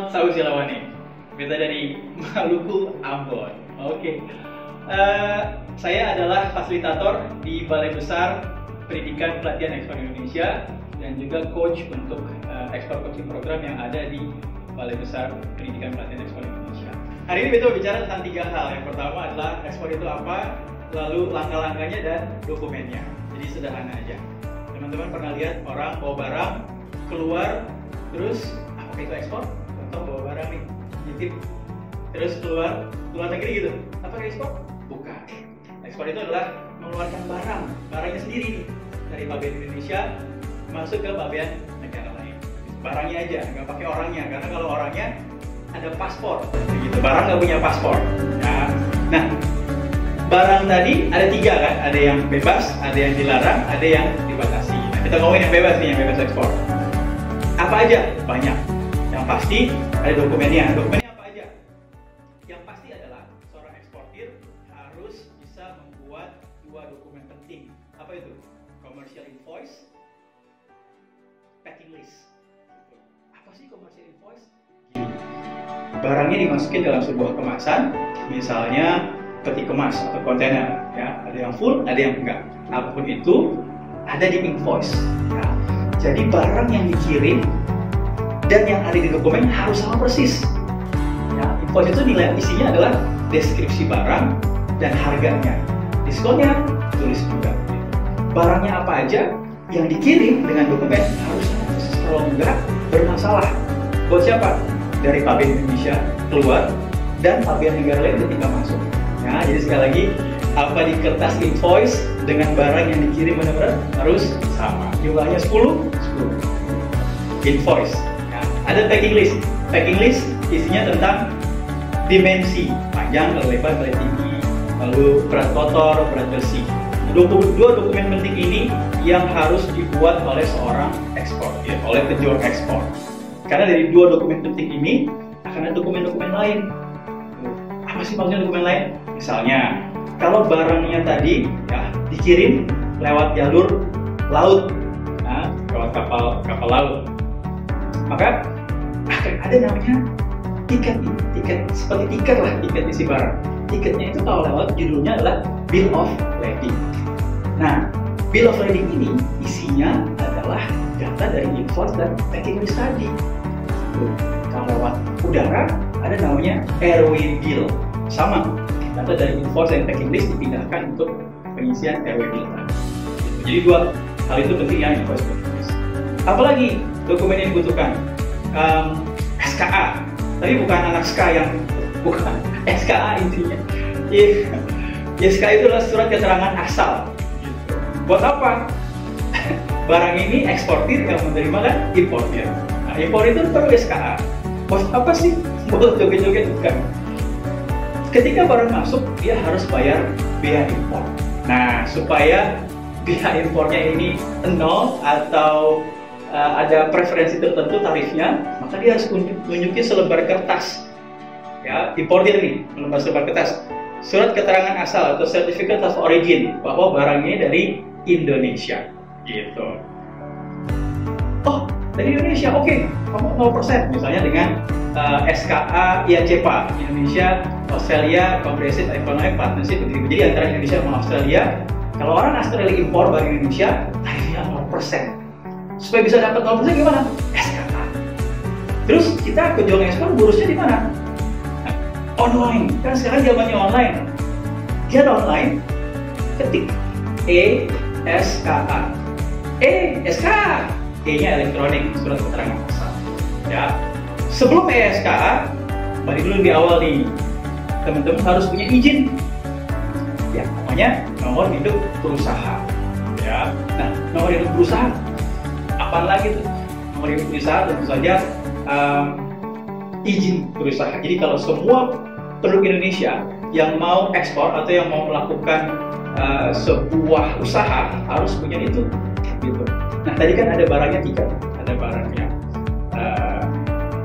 Salam Silawani. Kita dari Maluku, Ambon. Oke. Saya adalah fasilitator di Balai Besar Pendidikan Pelatihan Ekspor Indonesia dan juga coach untuk ekspor coaching program yang ada di Balai Besar Pendidikan Pelatihan Ekspor Indonesia. Hari ini kita bicara tentang 3 hal. Yang pertama adalah ekspor itu apa, lalu langkah-langkahnya dan dokumennya. Jadi sederhana aja. Teman-teman pernah lihat orang bawa barang keluar, terus apa itu ekspor? Contoh bawa barang nih, nitip, terus keluar negeri gitu. Apa ekspor? Bukan. Ekspor itu adalah mengeluarkan barangnya sendiri nih, dari pabean Indonesia masuk ke pabean negara lain. Barangnya aja, nggak pakai orangnya, karena kalau orangnya ada paspor, gitu. Barang nggak punya paspor. Ya. Nah, barang tadi ada 3 kan, ada yang bebas, ada yang dilarang, ada yang dibatasi. Nah, kita ngomongin yang bebas nih, yang bebas ekspor. Apa aja? Banyak. Yang pasti ada dokumennya. Dokumennya apa aja? Yang pasti adalah seorang eksportir harus bisa membuat 2 dokumen penting. Apa itu? Commercial invoice, packing list. Apa sih commercial invoice? Barangnya dimasukin dalam sebuah kemasan, misalnya peti kemas atau kontainer. Ya, ada yang full, ada yang enggak. Apapun itu ada di invoice. Ya. Jadi barang yang dikirim dan yang ada di dokumen harus sama persis. Ya, invoice itu nilai isinya adalah deskripsi barang dan harganya. Diskonnya tulis juga. Barangnya apa aja yang dikirim dengan dokumen harus sama persis. Kalau enggak bermasalah. Buat siapa? Dari pabean Indonesia keluar dan pabean negara lain ketika masuk. Ya, jadi sekali lagi apa di kertas invoice dengan barang yang dikirim benar-benar harus sama. Jumlahnya 10. Invoice. Ada packing list. Packing list isinya tentang dimensi, panjang, lebar, tinggi, lalu berat kotor, berat bersih. 22 dokumen penting ini yang harus dibuat oleh seorang eksportir, oleh penjual ekspor. Karena dari 2 dokumen penting ini akan ada dokumen-dokumen lain. Apa sih maksudnya dokumen lain? Misalnya, kalau barangnya tadi ya dikirim lewat jalur laut, nah, lewat kapal laut, maka akan ada namanya tiket seperti tiket lah, tiket isi barang. Tiketnya itu kalau lewat judulnya adalah bill of lading. Nah, bill of lading ini isinya adalah data dari invoice dan packing list tadi. Kalau lewat udara ada namanya airway bill, sama data dari invoice dan packing list dipindahkan untuk pengisian airway bill tadi. Jadi 2 hal itu penting ya, invoice dan packing list. Apalagi dokumen yang dibutuhkan? SKA, tapi bukan anak SK yang bukan SKA intinya. SKA itu adalah surat keterangan asal. Buat apa? Barang ini eksportir yang menerima kan importir. Nah, impor itu perlu SKA. Buat apa sih? Buat joget-joget bukan. Ketika barang masuk, dia harus bayar biaya impor. Nah, supaya biaya impornya ini 0 atau ada preferensi tertentu tarifnya, maka dia harus tunjukin selebar kertas. Ya, importir nih, selebar kertas. Surat keterangan asal atau certificate of origin bahwa barangnya dari Indonesia. Gitu. Oh, dari Indonesia, oke. Kamu 0% misalnya dengan SKA IACPA, Indonesia Australia Comprehensive Economic Partnership. Jadi antara Indonesia sama Australia, kalau orang Australia impor barang Indonesia, tarifnya 0%. Supaya bisa dapat 0% gimana? SKA. Terus kita ke jual ekspor ngurusnya di mana? Online. Kan sekarang zamannya online. Dia online, ketik SKA. SKA. E-nya elektronik, surat keterangan asal. Ya. Sebelum SKA, balik dulu di awal nih. Teman-teman harus punya izin. Ya, namanya nomor hidup berusaha. Ya. Nah, nomor hidup berusaha apa lagi tuh? Nomor hidup berusaha tentu saja izin berusaha. Jadi kalau semua penduduk Indonesia yang mau ekspor atau yang mau melakukan sebuah usaha harus punya itu. Gitu. Nah tadi kan ada barangnya 3, ada barangnya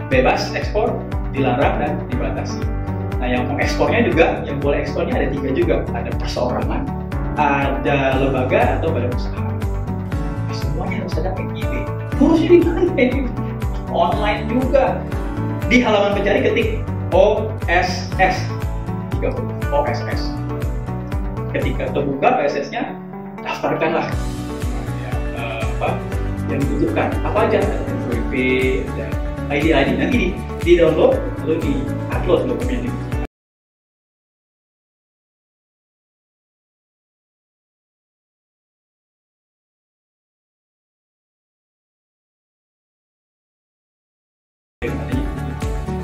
bebas ekspor, dilarang dan dibatasi. Nah yang mau ekspornya juga, yang boleh ekspornya ada 3 juga, ada perseorangan, ada lembaga atau badan usaha. Semuanya harus ada NIB. Ngurusnya di mana? Online juga. Di halaman pencari ketik OSS 30 OSS. Ketika terbuka OSS-nya, daftarkanlah apa yang dibutuhkan, apa aja, ada NPWP, ada ID, nanti di download lalu di upload dokumennya.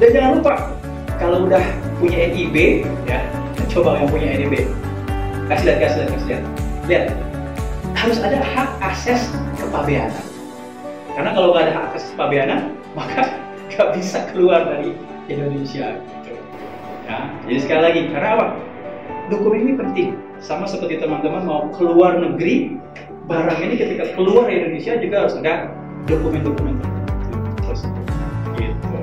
Dan jangan lupa, kalau udah punya NIB, ya, coba yang punya NIB, kasih lihat, harus ada hak akses kepabeanan. Karena kalau nggak ada hak akses kepabeanan, maka nggak bisa keluar dari Indonesia. Gitu. Ya, jadi sekali lagi, karena apa? Dokumen ini penting. Sama seperti teman-teman mau keluar negeri, barang ini ketika keluar dari Indonesia juga harus ada dokumen-dokumen terus. Gitu.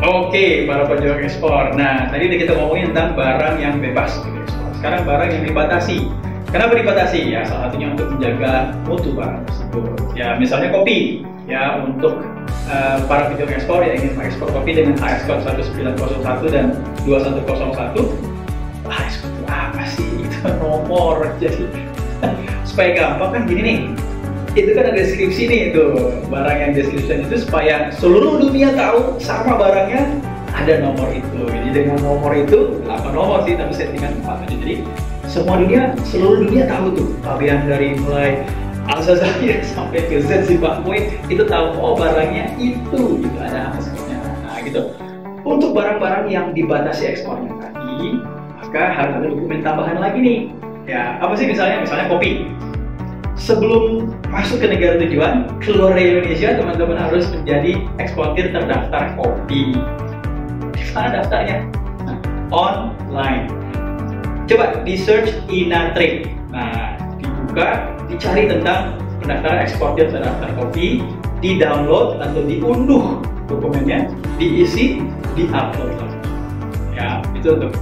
Oke, para pejuang ekspor. Nah, tadi kita ngomongin tentang barang yang bebas ekspor. Sekarang barang yang dibatasi. Kenapa dibatasi? Ya, salah satunya untuk menjaga mutu barang tersebut. Ya, misalnya kopi. Ya, untuk para pejuang ekspor yang ingin mengekspor kopi dengan HS code 1901 dan 2101. HS code itu apa sih? Itu nomor. Jadi supaya gampang kan gini nih. Itu kan ada deskripsi nih, tuh barang yang description itu supaya seluruh dunia tahu sama barangnya ada nomor itu. Jadi dengan nomor itu, 8 nomor sih, tapi settingan 4 aja. Jadi semua dunia, seluruh dunia tahu tuh pabean dari mulai Alzair sampai ke Z Zimbabwe itu tahu, oh barangnya itu gitu, ada apa sebetulnya. Nah gitu. Untuk barang-barang yang dibatasi ekspornya tadi, maka harus ada dokumen tambahan lagi nih. Ya apa sih misalnya kopi. Sebelum masuk ke negara tujuan, keluar dari Indonesia, teman-teman harus menjadi eksportir terdaftar kopi. Di mana daftarnya? Nah, online. Coba di search Inatrade. Nah, dibuka, dicari tentang pendaftaran eksportir terdaftar kopi, di download atau diunduh dokumennya, diisi, di-upload. Ya, itu untuk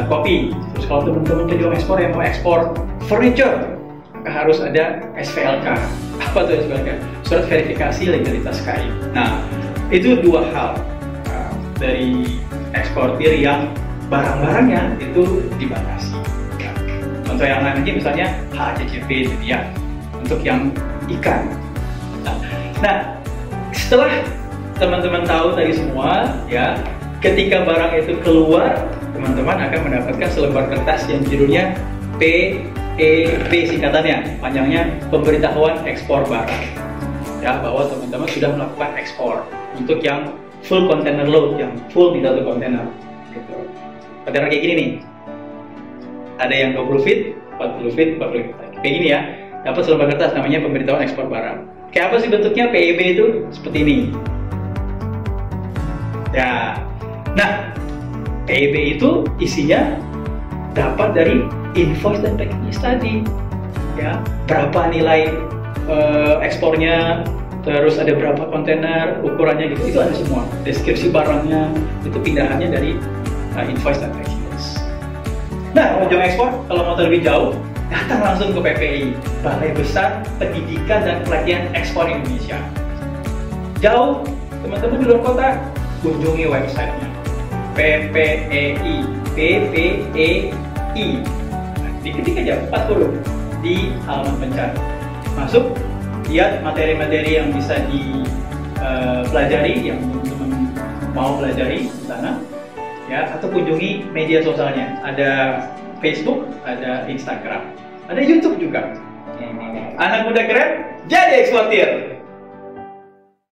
kopi. Terus kalau teman-teman pejuang ekspor yang mau ekspor furniture, harus ada SVLK. Apa tuh SVLK? Surat verifikasi legalitas KAI. Nah, itu dua hal dari eksportir yang barang-barangnya itu dibatasi. Ya. Contoh yang lain lagi misalnya HACCP itu ya, untuk yang ikan. Nah, setelah teman-teman tahu tadi semua, ya, ketika barang itu keluar, teman-teman akan mendapatkan selembar kertas yang judulnya PEB singkatannya, panjangnya pemberitahuan ekspor barang. Ya, bahwa teman-teman sudah melakukan ekspor untuk yang full container load, yang full di satu kontainer. Gitu. Kontainer kayak gini nih, ada yang 20 feet, 40 feet, 40 feet. Kayak gini ya, dapat selembar kertas namanya pemberitahuan ekspor barang. Kayak apa sih bentuknya PEB itu? Seperti ini. Ya, nah PEB itu isinya dapat dari invoice dan package tadi, ya, berapa nilai ekspornya, terus ada berapa kontainer, ukurannya gitu, itu ada semua. Deskripsi barangnya, itu pindahannya dari invoice dan package. Nah, pejuang ekspor kalau mau terlebih jauh, datang langsung ke PPI, Balai Besar Pendidikan dan Pelatihan Ekspor Indonesia. Jauh, teman-teman di luar kota, kunjungi websitenya PPEI. Diketik aja 4 huruf di halaman pencari. Masuk, lihat materi-materi yang bisa dipelajari, yang teman-teman mau pelajari di sana, ya, atau kunjungi media sosialnya. Ada Facebook, ada Instagram, ada YouTube juga. Anak muda keren, jadi eksportir.